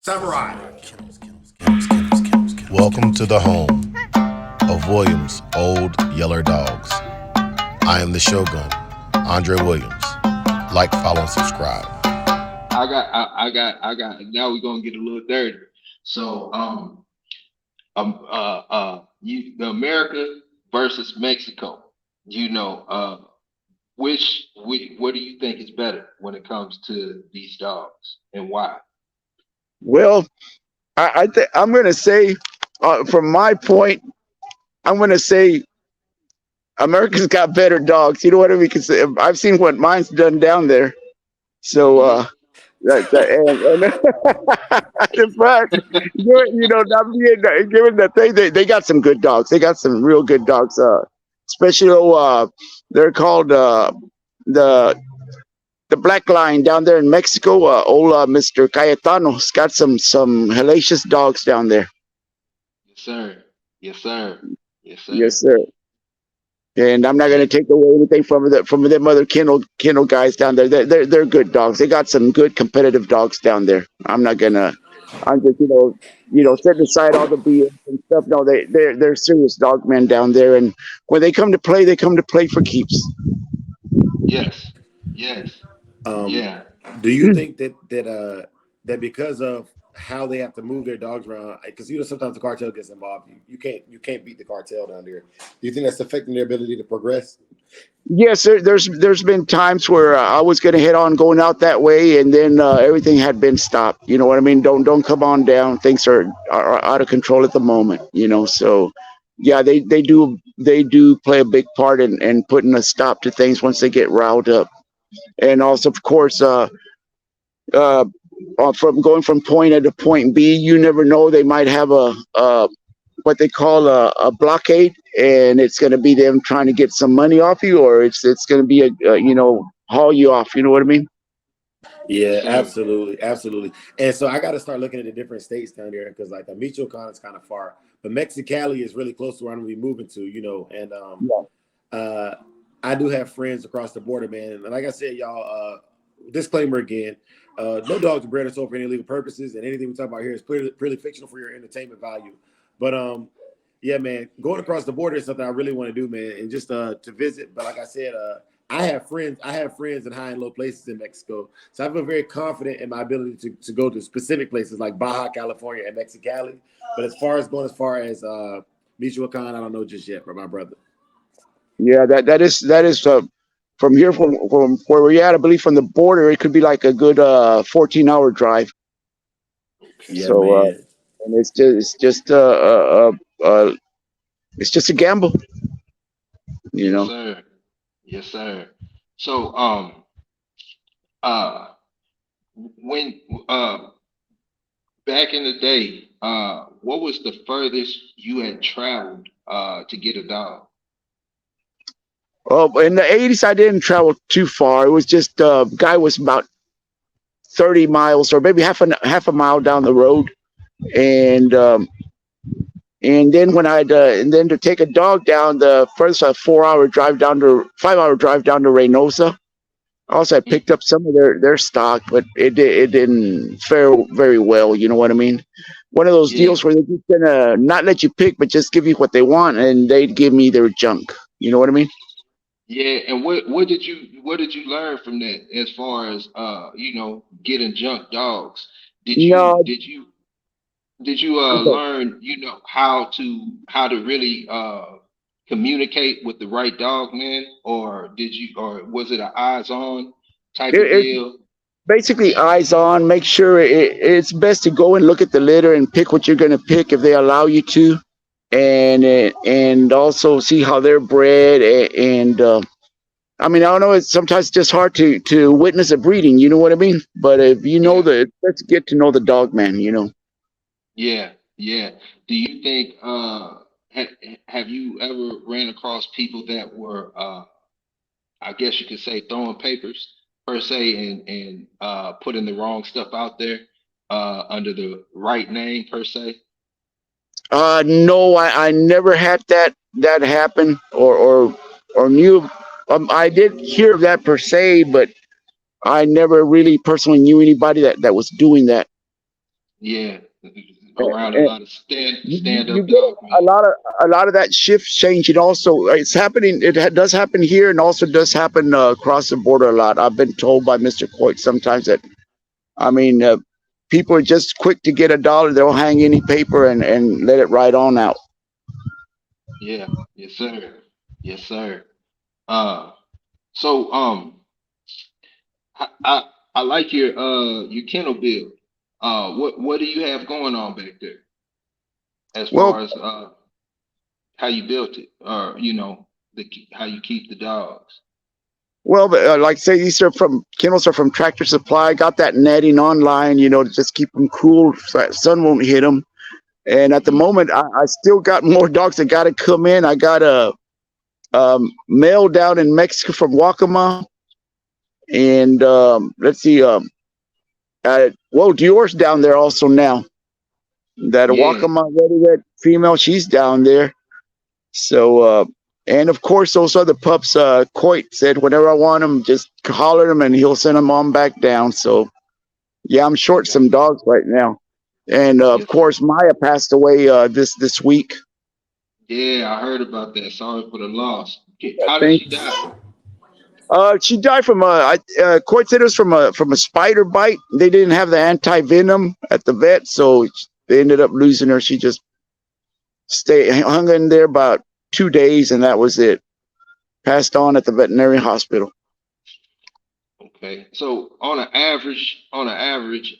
Samurai. Welcome to the home of Williams' Old Yeller Dogs. I am the Shogun, Andre Williams. Like, follow, and subscribe. Now we're gonna get a little dirty. So, the America versus Mexico. What do you think is better when it comes to these dogs, and why? Well, I'm going to say, from my point, I'm going to say America's got better dogs. You know what I mean? Because I've seen what mine's done down there. So, in fact, not being given that they got some good dogs. They got some real good dogs. Especially, they're called the Black Line down there in Mexico. Old Mr. Cayetano's got some hellacious dogs down there. Yes, sir. Yes, sir. Yes, sir. Yes, sir. And I'm not going to take away anything from them other kennel guys down there. They're good dogs. They got some good competitive dogs down there. I'm not gonna. I'm just setting aside all the BS and stuff. No, they're serious dog men down there. And when they come to play for keeps. Yes. Yes. Um, Yeah. do you think that because of how they have to move their dogs around, because sometimes the cartel gets involved, you can't beat the cartel down there. Do you think that's affecting their ability to progress? Yes, there's been times where I was going to head on going out that way, and then everything had been stopped. You know what I mean? Don't come on down. Things are out of control at the moment. So yeah, they do play a big part in putting a stop to things once they get riled up, and also of course uh, from going from point A to point B, you never know. They might have a what they call a blockade, and it's going to be them trying to get some money off you, or it's going to be haul you off. You know what I mean? Yeah, absolutely, absolutely. And so I got to start looking at the different states down there because like Michoacan is kind of far, but Mexicali is really close to where I'm gonna be moving to. And uh, I do have friends across the border, man. And like I said, y'all, disclaimer again. No dogs are bred or sold for any illegal purposes, and anything we talk about here is purely fictional for your entertainment value. But yeah, man, going across the border is something I really want to do, man, and just to visit. But like I said, I have friends in high and low places in Mexico, so I feel very confident in my ability to go to specific places like Baja California and Mexicali. But as far as Michoacan, I don't know just yet, for my brother. Yeah, that is from here from where we're at. I believe from the border, it could be like a good 14-hour drive. Yeah, So man. and it's just a gamble, you Yes, know. sir. Yes, sir. So, uh, when back in the day, what was the furthest you had traveled to get a dog? Oh, in the '80s, I didn't travel too far. It was just guy was about 30 miles or maybe half a mile down the road, and then and then to take a dog down the first 4-hour drive down to 5-hour drive down to Reynosa. Also, I picked up some of their stock, but it didn't fare very well. You know what I mean? One of those Yeah, deals where they're just gonna not let you pick, but just give you what they want, and they'd give me their junk. You know what I mean? yeah. And what did you learn from that as far as getting junk dogs? Did you No, did you did you I'm sorry. learn how to really communicate with the right dog, man, or was it an eyes on type of It's deal? basically eyes on. Make sure it's best to go and look at the litter and pick what you're gonna pick if they allow you to, and also see how they're bred. And I mean, I don't know. It's sometimes just hard to witness a breeding. You know what I mean? But if you know Yeah. let's get to know the dog man. You know. Yeah, yeah. Do you think have you ever ran across people that were I guess you could say throwing papers per se and putting the wrong stuff out there under the right name per se? No, I never had that happen or knew. I did hear of that per se, but I never really personally knew anybody that was doing that. Yeah, around a And lot of stand you up get dog a man. lot of that shift changing. Also, it's happening. Does happen here, and also does happen across the border a lot. I've been told by Mr. Coit sometimes that, I mean, people are just quick to get a dollar. They'll hang any paper and let it ride on out. Yeah, yes sir, yes sir. Uh, so I I like your kennel build. What do you have going on back there as Well, far as how you built it, or you know how you keep the dogs? but, like say these are from kennels are from Tractor Supply. I got that netting online, to just keep them cool so that sun won't hit them. And at the Mhm. moment, I still got more dogs that got to come in. I got a male down in Mexico from Wakama, and let's see, Dior's down there also now. That Yeah, Wakama Ready Red female, she's down there. So, and of course, those other pups, Coit said, whenever I want them, just holler them and he'll send them on back down. So, yeah, I'm short okay, some dogs right now. And of yes sir. course, Maya passed away this week. Yeah, I heard about that. Sorry for the loss. How did Thank she die? She died from Coit said it was from a spider bite. They didn't have the anti venom at the vet, so they ended up losing her. She just hung in there about 2 days, and that was it. Passed on at the veterinary hospital. Okay, so on an average,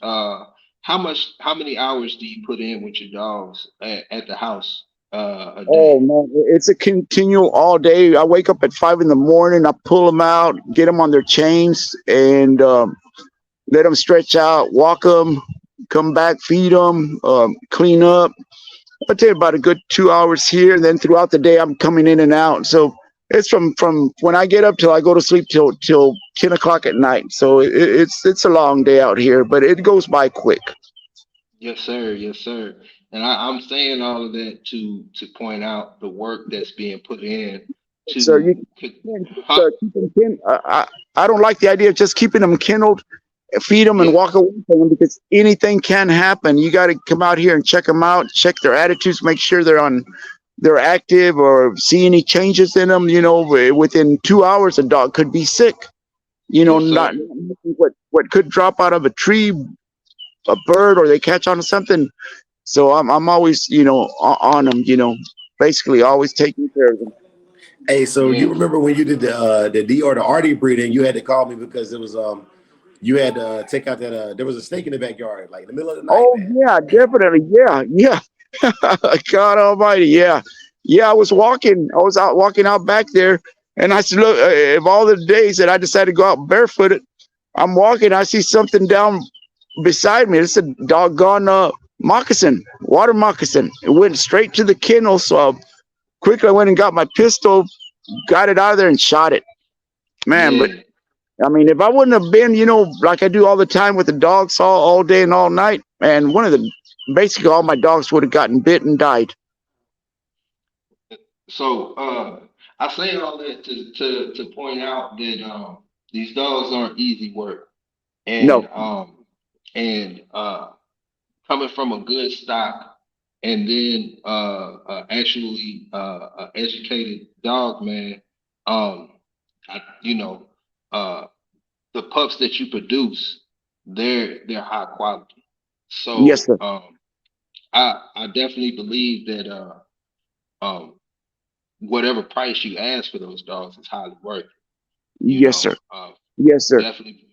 how many hours do you put in with your dogs at the house a Oh day? man, it's a continual all day. I wake up at 5 in the morning. I pull them out, get them on their chains, and let them stretch out, walk them, come back, feed them, clean up. I'll tell you about a good 2 hours here, and then throughout the day I'm coming in and out. So it's from when I get up till I go to sleep till 10 o'clock at night. So it's a long day out here, but it goes by quick. Yes, sir. Yes, sir. And I'm saying all of that to point out the work that's being put in So you to. can Huh? keep them I don't like the idea of just keeping them kenneled, feed them, and Yeah. walk away from them because anything can happen. You got to come out here and check them out, check their attitudes, make sure they're active, or see any changes in them. Within 2 hours, a dog could be sick. Yes, Not sir. what could drop out of a tree, a bird, or they catch onto something. So I'm always on them. Basically always taking care of them. Hey, so you Yeah. remember when you did the D or the RD breeding? You had to call me because it was you had to take out that there was a snake in the backyard, like in the middle of the night, Oh man. yeah, definitely. Yeah, yeah. God Almighty. Yeah, yeah. I was out walking out back there, and I said, "Look, of all the days that I decided to go out barefooted, I'm walking. I see something down beside me. It's a doggone moccasin, water moccasin. It went straight to the kennel. So I quickly went and got my pistol, got it out of there, and shot it. Man, but Yeah. I mean, if I wouldn't have been, like I do all the time with the dogs all day and all night, and basically all my dogs would have gotten bit and died. So I say all that to point out that these dogs aren't easy work, No, and coming from a good stock, and then actually educated dog man, you know, uh, the pups that you produce, they're high quality. yes, So sir. I definitely believe that um, whatever price you ask for those dogs is highly worth it. You Yes, sir. know, Yes, sir. definitely.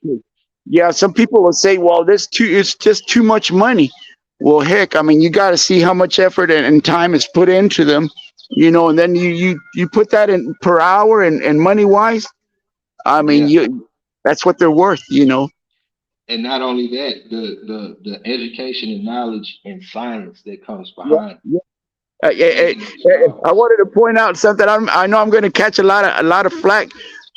Yeah, some people will say, well, it's just too much money. Well, heck, I mean, you got to see how much effort and time is put into them, and then you put that in per hour and money wise. I mean, Yeah. that's what they're worth. And not only that, the education and knowledge and science that comes Yeah, behind yeah. Uh, eh, eh, raising those I dogs. wanted to point out something. I know I'm going to catch a lot of flack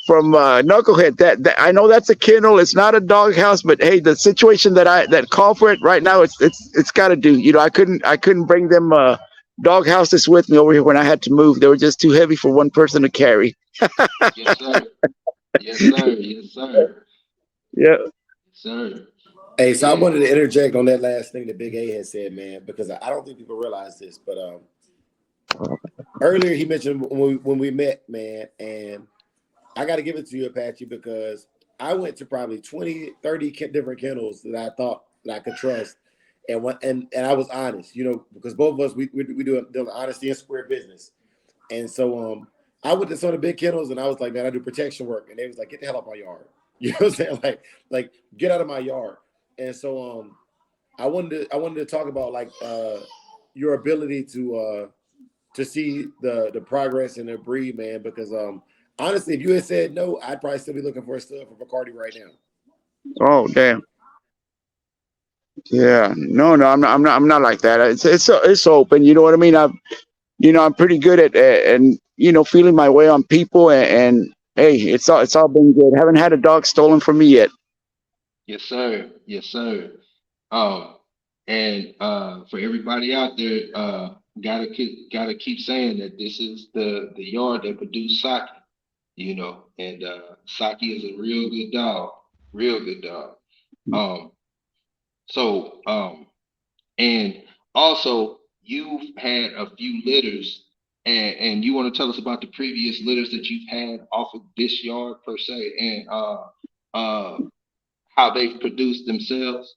from Knucklehead. That I know that's a kennel. It's not a dog house, but hey, the situation that call for it right now, it's got to do. I couldn't bring them dog houses with me over here when I had to move. They were just too heavy for one person to carry. Yes, sir. Yes, sir. Yes, sir. Yeah. Yes, sir. Hey, so I wanted to interject on that last thing that Big A had said, man, because I don't think people realize this, but earlier he mentioned when we met, man, and I got to give it to you, Apache, because I went to probably 20, 30 different kennels that I thought that I could trust. And I was honest, because both of us, we do honesty and square business. And so I went to some of the big kennels and I was like, man, I do protection work. And they was like, get the hell out of my yard. You know what I'm saying? Like get out of my yard. And so I wanted to talk about like your ability to see the progress in the breed, man, because honestly, if you had said no, I'd probably still be looking for a stud for Bacardi right now. Oh, damn. Yeah, no, I'm not like that. It's open. You know what I mean? I'm pretty good at and feeling my way on people, and hey, it's all been good. Haven't had a dog stolen from me yet. Yes, sir. Yes, sir. And for everybody out there, gotta keep saying that this is the yard that produced Saki, and Saki is a real good dog, real good dog. And also you've had a few litters, and you want to tell us about the previous litters that you've had off of this yard per se, and how they've produced themselves.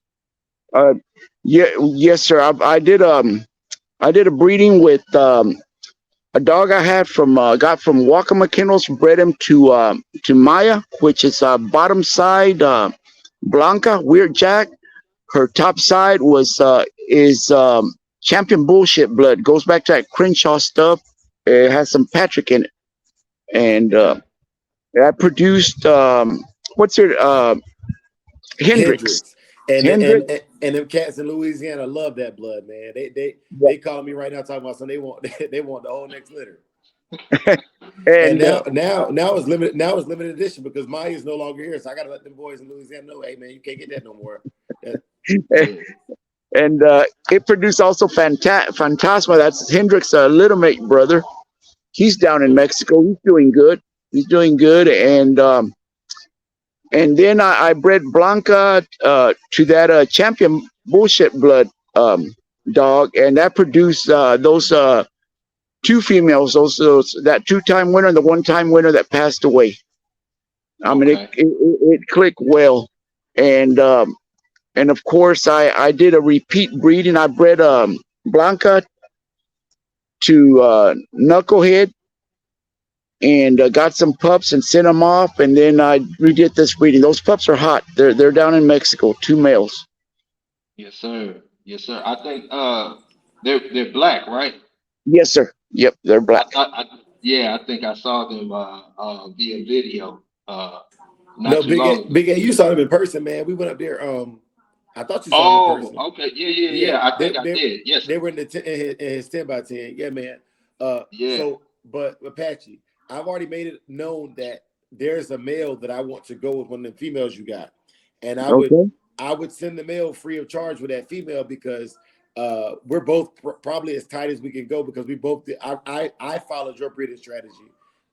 Yeah, yes, sir. I did a breeding with a dog I had got from Samurai Kennels, bred him to Maya, which is bottom side Blanca, weird Jack. Her top side is champion bullshit blood. Goes back to that Crenshaw stuff. It has some Patrick in it, and I produced what's it? Hendrix. Hendrix. And Hendrix. and them cats in Louisiana love that blood, man. They call me right now talking about something they want the whole next litter. And now it's limited. Now it's limited edition because Maya's no longer here, so I gotta let them boys in Louisiana know, hey man, you can't get that no more. And it produced also Phantasma. That's Hendrix' little mate brother. He's down in Mexico. He's doing good. And then I bred Blanca to that champion bullshit blood dog, and that produced those two females. Those that 2-time winner and the 1-time winner that passed away. I mean, it clicked well, and of course I did a repeat breeding. I bred Blanca to Knucklehead, and got some pups and sent them off, and then I redid this breeding. Those pups are hot. They're down in Mexico, 2 males. Yes, sir. Yes, sir. I think they're black, right? Yes, sir. Yep, they're black. I think I saw them via video No, too long ago. Big A, you saw them in person, man. We went up there. I thought you saw them in person. Okay. Yeah. I think I did. Yes. They were in his 10x10. Yeah, man. So, but Apache, I've already made it known that there's a male that I want to go with one of the females you got, and I would send the male free of charge with that female because we're both probably as tight as we can go because we both did. I followed your breeding strategy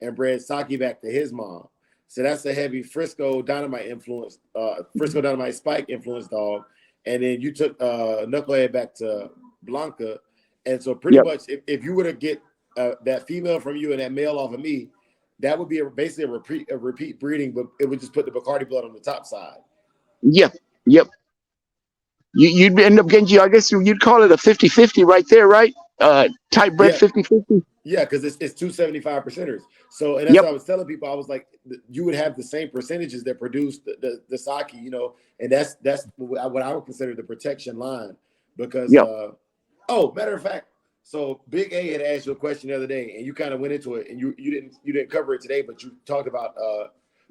and bred Saki back to his mom. So that's a heavy Frisco Dynamite influence, Frisco Dynamite Spike influence dog. And then you took Knucklehead back to Blanca. And so pretty much if you were to get that female from you and that male off of me, that would be basically a repeat breeding, but it would just put the Bacardi blood on the top side. Yep. You'd end up getting, I guess you'd call it a 50-50 right there, right? Type bred 50-50. Yeah, because it's 2 75%ers. So, and that's what I was telling people. I was like, you would have the same percentages that produce the Saki, and that's what I would consider the protection line. Because, matter of fact, so Big A had asked you a question the other day, and you kind of went into it, and you didn't cover it today, but you talked about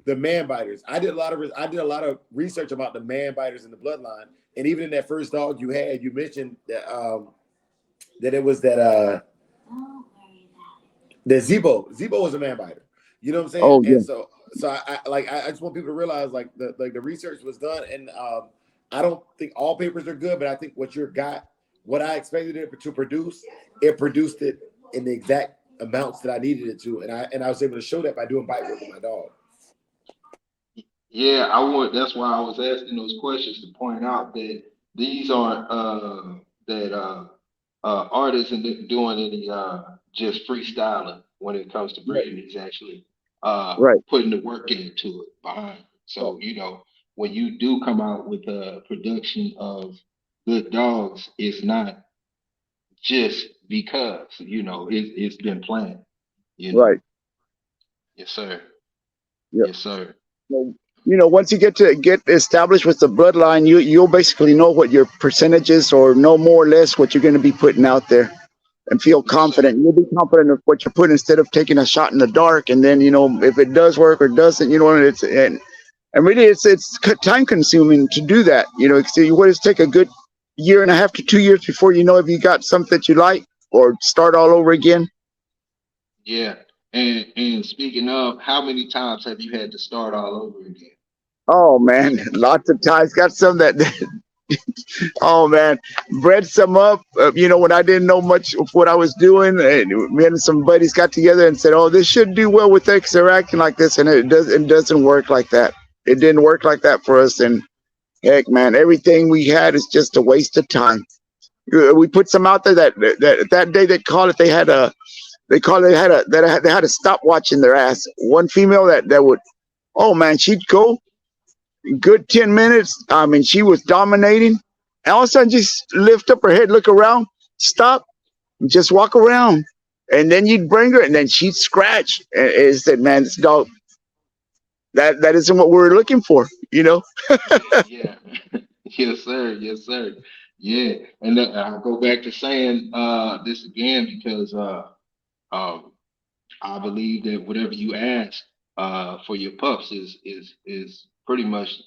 the man biters. I did a lot of research about the man biters in the bloodline, and even in that first dog you had, you mentioned that that it was that Zebo was a man biter. You know what I'm saying? Oh, yeah. And so I just want people to realize like the research was done, and I don't think all papers are good, but I think what I expected it to produce, it produced it in the exact amounts that I needed it to, and I was able to show that by doing bite work with my dog. Yeah, I want. That's why I was asking those questions to point out that these aren't that artists and doing any just freestyling when it comes to Right. breeding. He's actually Right. putting the work into it behind. So when you do come out with a production of good dogs, it's not just because it's been planned. You Right. know, yes sir, Yeah. yes sir, So, once you get established with the bloodline, you'll basically know what your percentages, or know more or less what you're going to be putting out there, and feel yes sir. confident. You'll be confident of what you're putting, instead of taking a shot in the dark. And then, if it does work or doesn't, and really it's time consuming to do that. So you want to take a good year and a half to 2 years before you know if you got something that you like, or start all over again. Yeah. And speaking of, how many times have you had to start all over again? Oh man, lots of times. Got some that oh man, bred some up. When I didn't know much of what I was doing, and me and some buddies got together and said, "Oh, this should do well with X. They're acting like this," and it doesn't work like that. It didn't work like that for us. And heck, man, everything we had is just a waste of time. We put some out there that day they called it. They called it had a that they had a stopwatch in their ass. One female that would, oh man, she'd go good 10 minutes. I mean, she was dominating. And all of a sudden, just lift up her head, look around, stop, just walk around. And then you'd bring her, and then she'd scratch. And it said, "Man, this dog, that isn't what we're looking for." Yeah, yeah. Yes, sir. Yes, sir. Yeah. And I'll go back to saying this again because um, I believe that whatever you ask for your pups is pretty much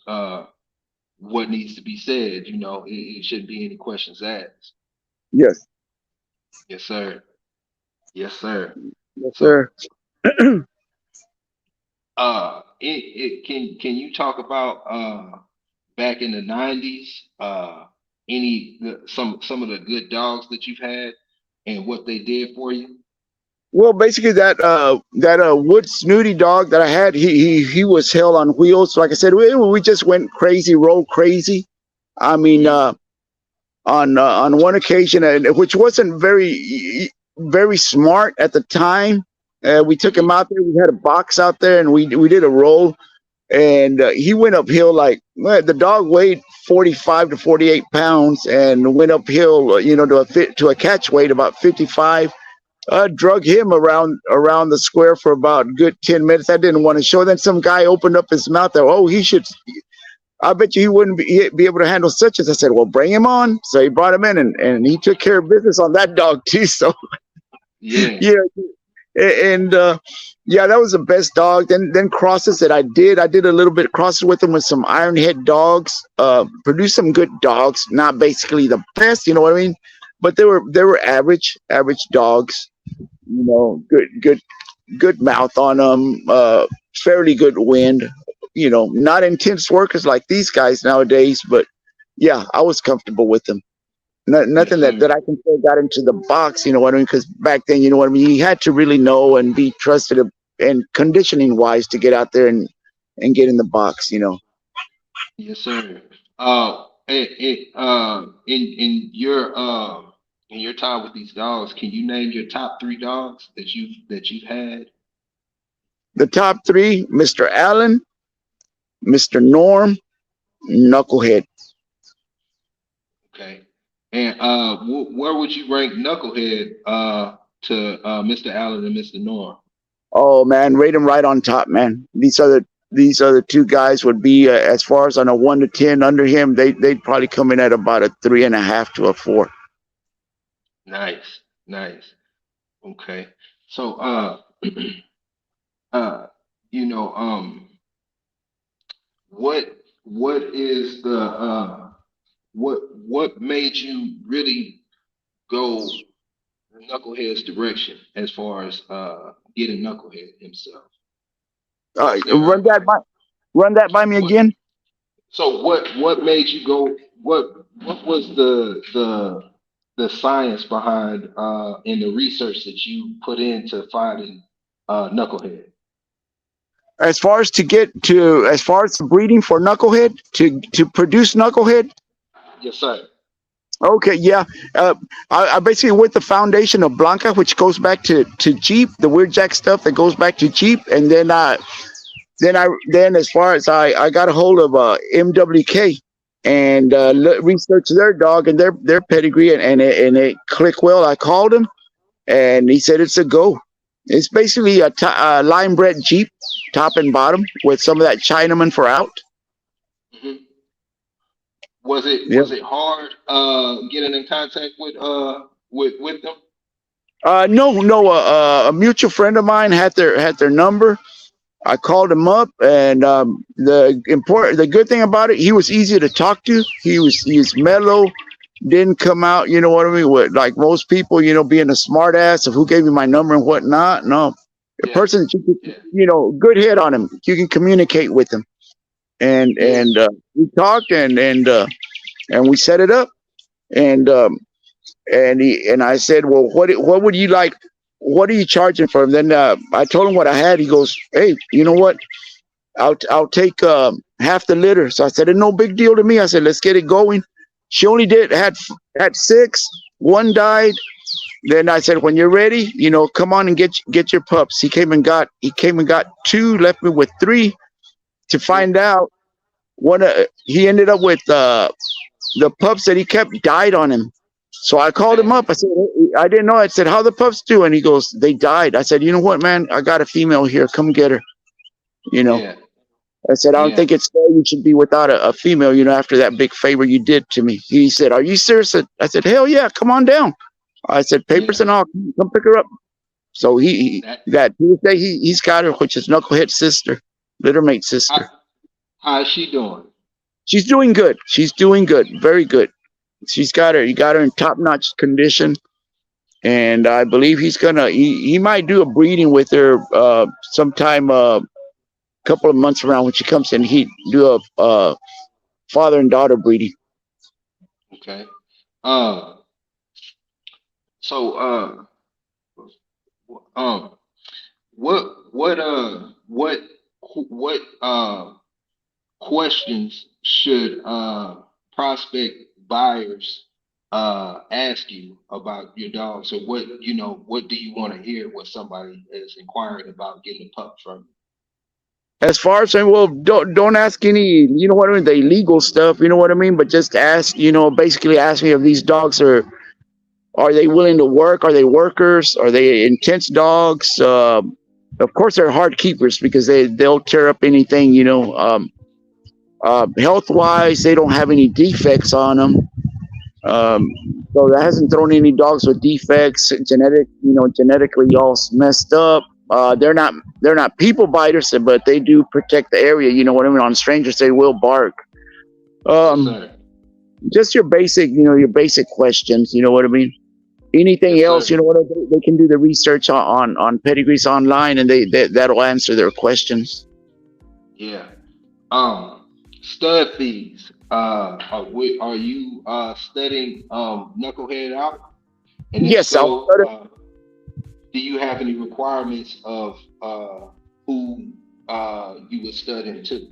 what needs to be said. It shouldn't be any questions asked. Yes, Yes, sir. Yes, sir. yes, So sir. can you talk about back in the 90s some of the good dogs that you've had and what they did for you? Well, basically that wood snooty dog that I had, he was hell on wheels. Like I said, we just went crazy, roll crazy. I mean, Hmm. on one occasion, and which wasn't very smart at the time. We took him Hmm. out there. We had a box out there, and we did a roll, and he went uphill like, well, the dog weighed 45 to 48 pounds, and went uphill, to a catch weight about 55. Drug him around the square for about good 10 minutes. I didn't want to show. Then some guy opened up his mouth there. Oh, he should. I bet you he wouldn't be able to handle such as. I said, well, bring him on. So he brought him in, and he took care of business on that dog too. So Yeah. yeah, and yeah, that was the best dog. Then crosses that I did a little bit of crosses with him with some iron head dogs. Produced some good dogs. Not basically the best, you know what I mean, but they were average dogs. Good mouth on them. Fairly good wind. Not intense workers like these guys nowadays, but yeah, I was comfortable with them. Yes, Nothing that, sir. that I can say got into the box, you know what I mean? Because back then, you know what I mean, you had to really know and be trusted, and conditioning wise, to get out there and get in the box. Yes, sir. In your time with these dogs, can you name your top three dogs that you've had? The top three: Mr. Allen, Mr. Norm, Knucklehead. Okay. And where would you rank Knucklehead to Mr. Allen and Mr. Norm? Oh man, rate them right on top, man. These other two guys would be, as far as on a 1 to 10 under him. They'd probably come in at about a 3.5 to a 4. Nice, nice. Okay. So uh you know what is the what made you really go Knucklehead's direction as far as getting Knucklehead himself? Uh, Was there run that by run that by me what again. so what made you go what was the science behind and the research that you put into finding Knucklehead? as far as the breeding for knucklehead to produce knucklehead. Yes, sir. Okay, yeah. I basically went the foundation of Blanca, which goes back to Jeep, the Weird Jack stuff that goes back to Jeep, and then as far as I got a hold of MWK and researched their dog and their pedigree, and it clicked well. I called him, and he said it's a go. It's basically a line bred Jeep, top and bottom, with some of that Chinaman for out. Mm-hmm. Was it hard getting in contact with them? No. A mutual friend of mine had their number. I called him up, and the good thing about it, he was easy to talk to. He was mellow, didn't come out, you know what I mean, with like most people, being a smart ass of who gave me my number and whatnot. No, a person, good head on him. You can communicate with him, and we talked, and we set it up, and I said, well, what would you like? What are you charging for him? Then I told him what I had. He goes, hey, you know what? I'll take half the litter. So I said, it's no big deal to me. I said, let's get it going. She only had 6. 1 died. Then I said, when you're ready, come on and get your pups. He came and got 2, left me with 3 to find out. He ended up with the pups that he kept died on him. So I called him up. I said, I didn't know. I said, how the pups doing? He goes, they died. I said, you know what, man? I got a female here. Come get her. Yeah. I said, I don't think it's fair you should be without a female, after that big favor you did to me. He said, are you serious? I said, hell yeah, come on down. I said, papers and all, come pick her up. So he's got her, which is Knucklehead's sister, littermate sister. How is she doing? She's doing good. Very good. You got her in top-notch condition, and I believe he might do a breeding with her sometime couple of months around when she comes in. He do a father and daughter breeding. Okay. What questions should prospect buyers ask you about your dog? So what do you want to hear when somebody is inquiring about getting a pup from you? As far as saying, well, don't ask any, the illegal stuff, but just ask, basically ask me if these dogs are they willing to work? Are they workers? Are they intense dogs? Of course, they're hard keepers because they'll tear up anything, health wise, they don't have any defects on them. So that hasn't thrown any dogs with defects, genetically all messed up. They're not people biters, but they do protect the area. You know what I mean? On strangers, they will bark. Just your basic questions. You know what I mean? Anything else, they can do the research on pedigrees online, and that'll answer their questions. Yeah. Stud fees. Are you studying Knucklehead out? And yes, so, do you have any requirements of who you would stud into?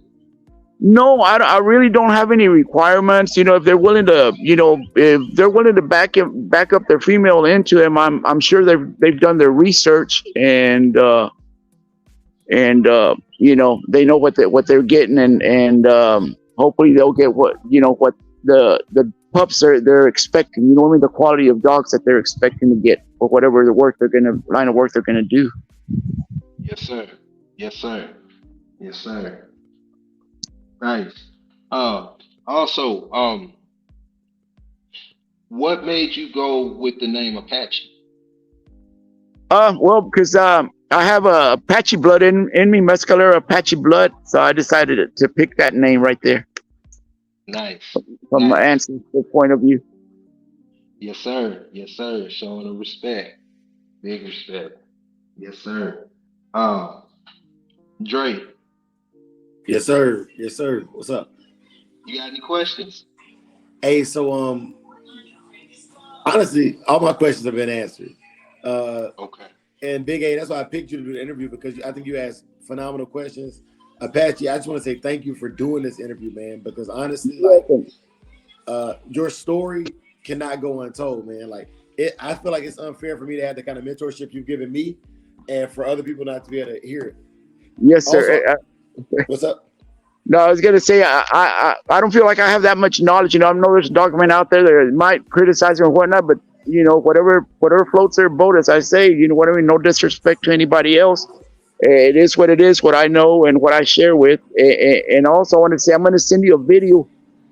No, I really don't have any requirements. If they're willing to back up their female into him, I'm sure they've done their research and they know what they're getting, and hopefully they'll get what the pups they're expecting. You know what I mean? The quality of dogs that they're expecting to get for whatever line of work they're gonna do. Yes, sir. Yes, sir. Yes, sir. Nice. Also, what made you go with the name Apache? Well, because I have a Apache blood in me, muscular Apache blood, so I decided to pick that name right there. Nice. From my ancestral point of view. Yes, sir. Yes, sir. Showing the respect, big respect. Yes, sir. Dre. Yes, sir. Yes, sir. What's up? You got any questions? Hey, so honestly, all my questions have been answered. Okay. And Big A, that's why I picked you to do the interview, because I think you asked phenomenal questions. Apache, I just want to say thank you for doing this interview, man, because honestly, like, your story cannot go untold, man. Like, I feel like it's unfair for me to have the kind of mentorship you've given me and for other people not to be able to hear it. Yes, sir. Also, what's up? No, I was gonna say I don't feel like I have that much knowledge. You know, I know there's a dogman out there that might criticize me or whatnot, but you know, whatever floats their boat, as I say, you know what I mean. No disrespect to anybody else. It is what it is. What I know and what I share with. And also, I want to say I'm going to send you a video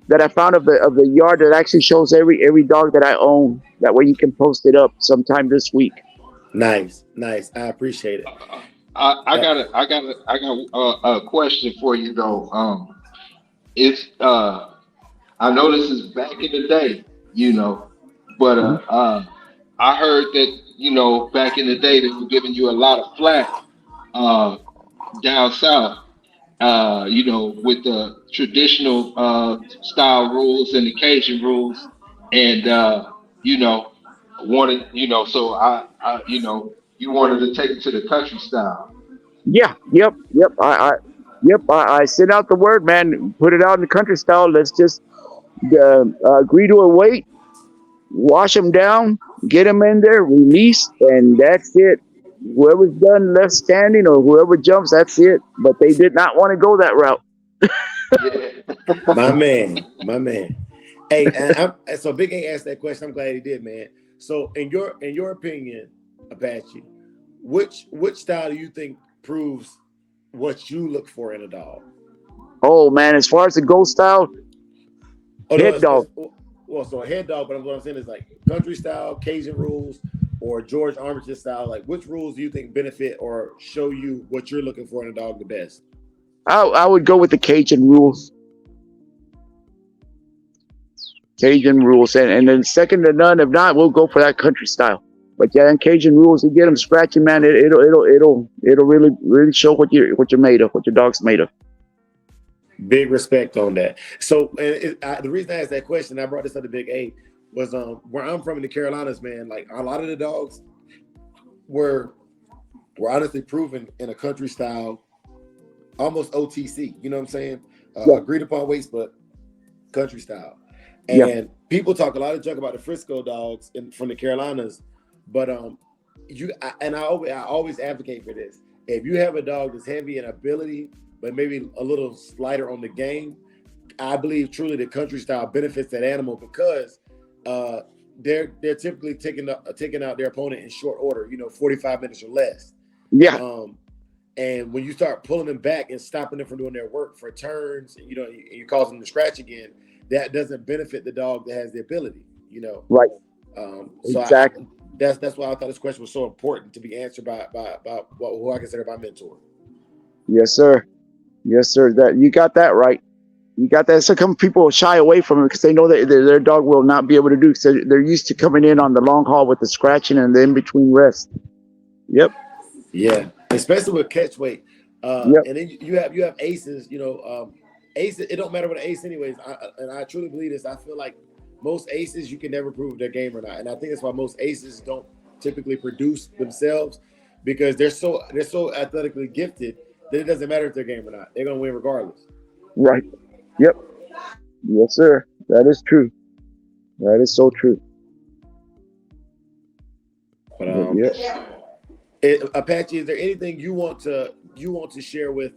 that I found of the yard that actually shows every dog that I own. That way, you can post it up sometime this week. Nice. I appreciate it. I got a question for you though. It's I know this is back in the day, you know, but I heard that, you know, back in the day they were giving you a lot of flack down south, you know, with the traditional style rules and the Cajun rules, and you know, wanted, you know, so you know, you wanted to take it to the country style. Yeah. Yep. I sent out the word, man. Put it out in the country style. Let's just agree to a weight, wash them down, get them in there, release, and that's it. Whoever's done left standing or whoever jumps, that's it. But they did not want to go that route. Yeah. My man. Hey, and so Big A asked that question. I'm glad he did, man. So in your opinion, Apache, which style do you think proves what you look for in a dog? Oh man, as far as the goat style, head dog. Well, so a head dog, but what I'm saying is like country style, Cajun rules, or George Armitage style. Like, which rules do you think benefit or show you what you're looking for in a dog the best? I would go with the Cajun rules. Cajun rules, and then second to none. If not, we'll go for that country style. But yeah, in Cajun rules, you get them scratching, man. It'll really show what you're made of, what your dog's made of. Big respect on that. So, the reason I asked that question, I brought this up to Big A, was where I'm from in the Carolinas, man. Like a lot of the dogs were honestly proven in a country style, almost OTC. You know what I'm saying? Agreed upon weights, but country style. And people talk a lot of junk about the Frisco dogs from the Carolinas, but I always advocate for this. If you have a dog that's heavy in ability, but maybe a little slighter on the game, I believe truly the country style benefits that animal because they're typically taking out their opponent in short order, 45 minutes or less. Yeah. And when you start pulling them back and stopping them from doing their work for turns, you cause them to scratch again, that doesn't benefit the dog that has the ability, Right. So exactly. That's why I thought this question was so important to be answered by who I consider my mentor. Yes, sir. That you got that right. You got that. So some people shy away from it because they know that their dog will not be able to do. So they're used to coming in on the long haul with the scratching and the in between rest. Yep. Yeah, especially with catch weight. And then you have aces. Aces. It don't matter what an ace, anyways. I truly believe this. I feel like most aces you can never prove their game or not, and I think that's why most aces don't typically produce themselves because they're so athletically gifted that it doesn't matter if they're game or not. They're gonna win regardless. Right. Yep. Yes, sir. That is true. That is so true. But Apache, is there anything you want to share with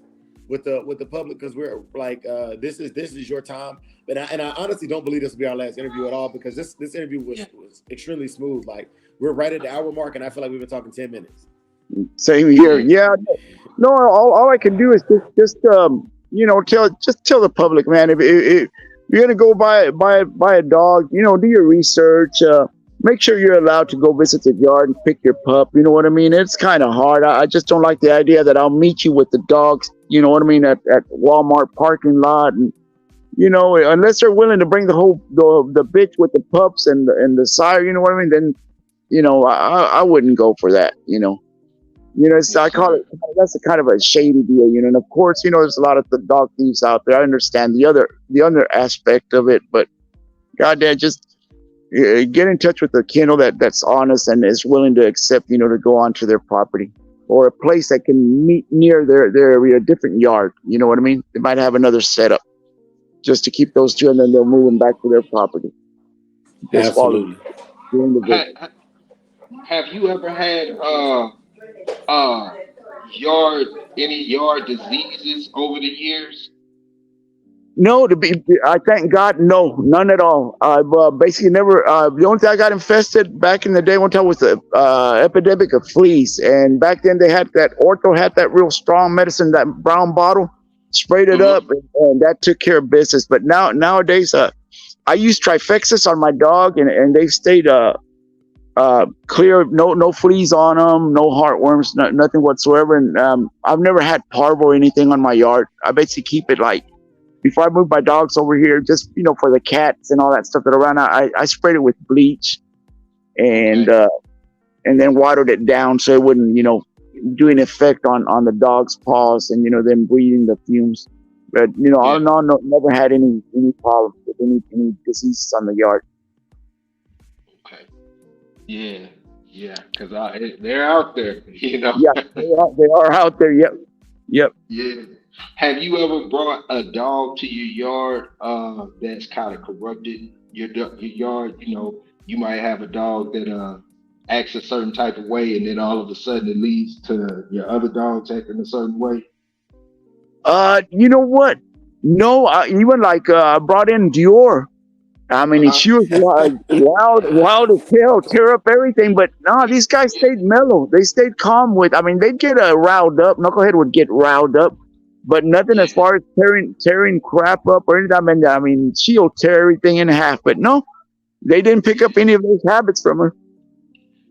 the public? Because we're like this is your time, and I honestly don't believe this will be our last interview at all because this interview was extremely smooth. Like we're right at the hour mark, and I feel like we've been talking 10 minutes. Same here. Yeah. No, all I can do is just tell the public, man. If you're gonna go buy a dog, do your research. Make sure you're allowed to go visit the yard and pick your pup. You know what I mean? It's kind of hard. I just don't like the idea that I'll meet you with the dogs. You know what I mean? At Walmart parking lot, and unless they're willing to bring the bitch with the pups and the sire. You know what I mean? Then I wouldn't go for that. I call it, that's a kind of a shady deal, and of course, there's a lot of the dog thieves out there. I understand the other aspect of it, but goddamn, just get in touch with a kennel that's honest and is willing to accept, to go onto their property. or a place that can meet near their different yard. You know what I mean? They might have another setup just to keep those two, and then they'll move them back to their property. Just follow Absolutely. during the visit. Have you ever had yard any yard diseases over the years? No, I thank God, no, none at all. I've basically never. The only thing I got infested back in the day one time was the epidemic of fleas, and back then they had that Ortho had that real strong medicine, that brown bottle, sprayed it up, and that took care of business. But nowadays, I use Trifexis on my dog, and they've stayed clear, no fleas on them, no heartworms, nothing whatsoever. And I've never had parvo or anything on my yard. I basically keep it like. Before I moved my dogs over here, just for the cats and all that stuff that are around, I sprayed it with bleach and then watered it down so it wouldn't do an effect on the dog's paws and them breathing the fumes. But all in all, never had any problems with any diseases on the yard. Okay. Yeah, because they're out there, Yeah, they are out there. Yep. Yeah. Have you ever brought a dog to your yard that's kind of corrupted your yard? You might have a dog that acts a certain type of way, and then all of a sudden it leads to your other dogs acting a certain way. You know what? No, even like I brought in Dior. I mean, she was wild as hell, tear up everything. But no, these guys stayed mellow. They stayed calm with. I mean, they'd get riled up. Knucklehead would get riled up. But nothing as far as tearing crap up or anything. I mean, she'll tear everything in half. But no, they didn't pick up any of those habits from her.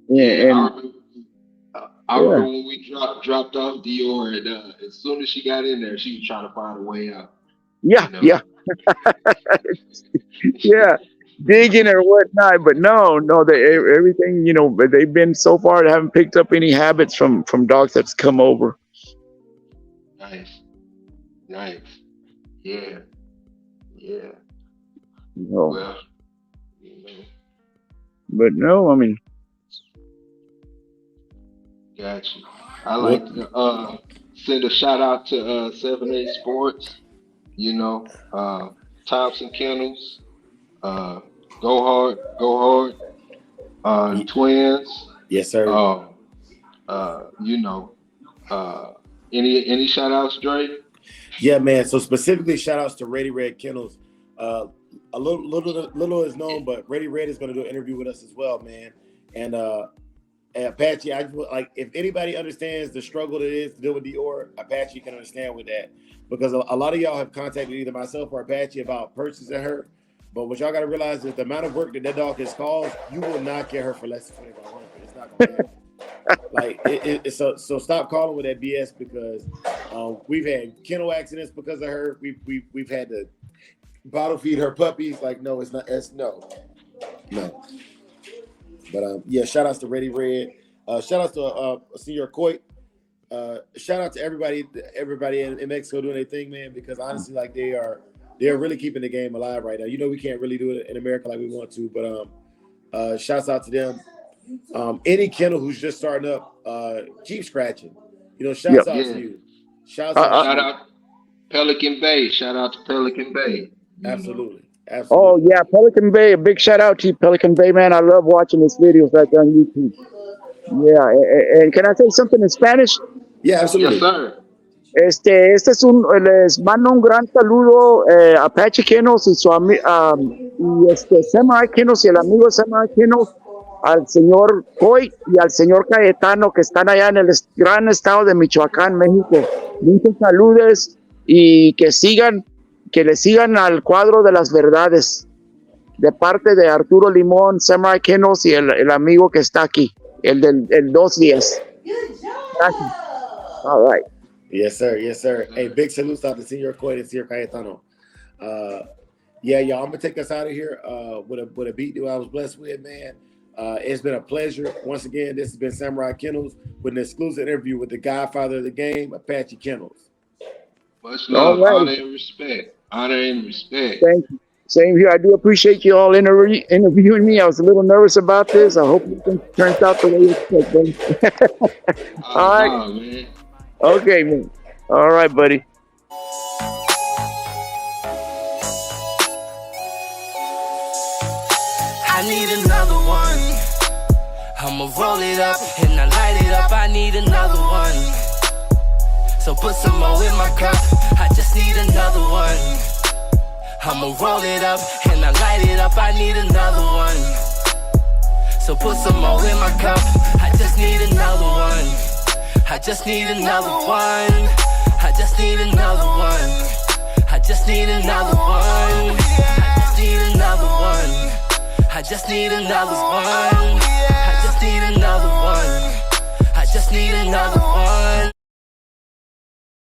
Yeah, I remember when we dropped off Dior, and as soon as she got in there, she was trying to find a way out. Yeah, yeah, digging or whatnot. But no, everything. But they've been so far. They haven't picked up any habits from dogs that's come over. Nice. Yeah. No. Well, But no, I mean. Got you. I like to send a shout out to 7A Sports. Thompson Kennels. Go hard. Twins. Yes, sir. Any shout outs, Dre? Yeah, man. So specifically, shout outs to Ready Red Kennels. A little is known, but Ready Red is going to do an interview with us as well, man. And Apache, I just like if anybody understands the struggle that it is to deal with Dior, Apache can understand with that, because a lot of y'all have contacted either myself or Apache about purchasing her. But what y'all got to realize is the amount of work that dog has caused, you will not get her for less than $2,500. It's not going to happen. Like so stop calling with that BS, because we've had kennel accidents because of her. We've had to bottle feed her puppies. Like, no, it's not. It's no. But shout outs to Ready Red. Shout outs to Senior Coit. Shout out to everybody in Mexico doing their thing, man. Because honestly, like they're really keeping the game alive right now. We can't really do it in America like we want to, but shouts out to them. Any kennel who's just starting up, keep scratching. Shouts out to you. Shout out Pelican Bay. Shout out to Pelican Bay. Absolutely. Oh yeah, Pelican Bay. A big shout out to you, Pelican Bay, man. I love watching his videos right there on YouTube. Yeah, and can I say something in Spanish? Yeah, absolutely. Yes, sir. Les mando un gran saludo a Apache Kennels y Samurai Kennels y el amigo Samurai Kennels, al señor Coy y al señor Cayetano, que están allá en el gran estado de Michoacán, México. Muchos saludos y que le sigan al cuadro de las verdades, de parte de Arturo Limón, Samurai Kennels y el amigo que está aquí, el del 210. Gracias. All right. Yes, sir. Hey, big salutes out to Senior Coit and Senior Cayetano. Y'all, I'm gonna take us out of here with a beat that I was blessed with, man. It's been a pleasure. Once again, this has been Samurai Kennels with an exclusive interview with the godfather of the game, Apache Kennels. Much love, honor and respect. Thank you. Same here. I do appreciate you all interviewing me. I was a little nervous about this. I hope everything turns out the way you expect, buddy. All right. Nah, man. Okay, man. All right, buddy. I need another one. I'ma roll it up and I light it up. I need another one. So put some more in my cup. I just need another one. I'ma roll it up and I light it up. I need another one. So put some more in my cup. I just need another one. I just need another one. I just need another one. I just need another one. I just need another one. I just need another one. I just need another one. I just need another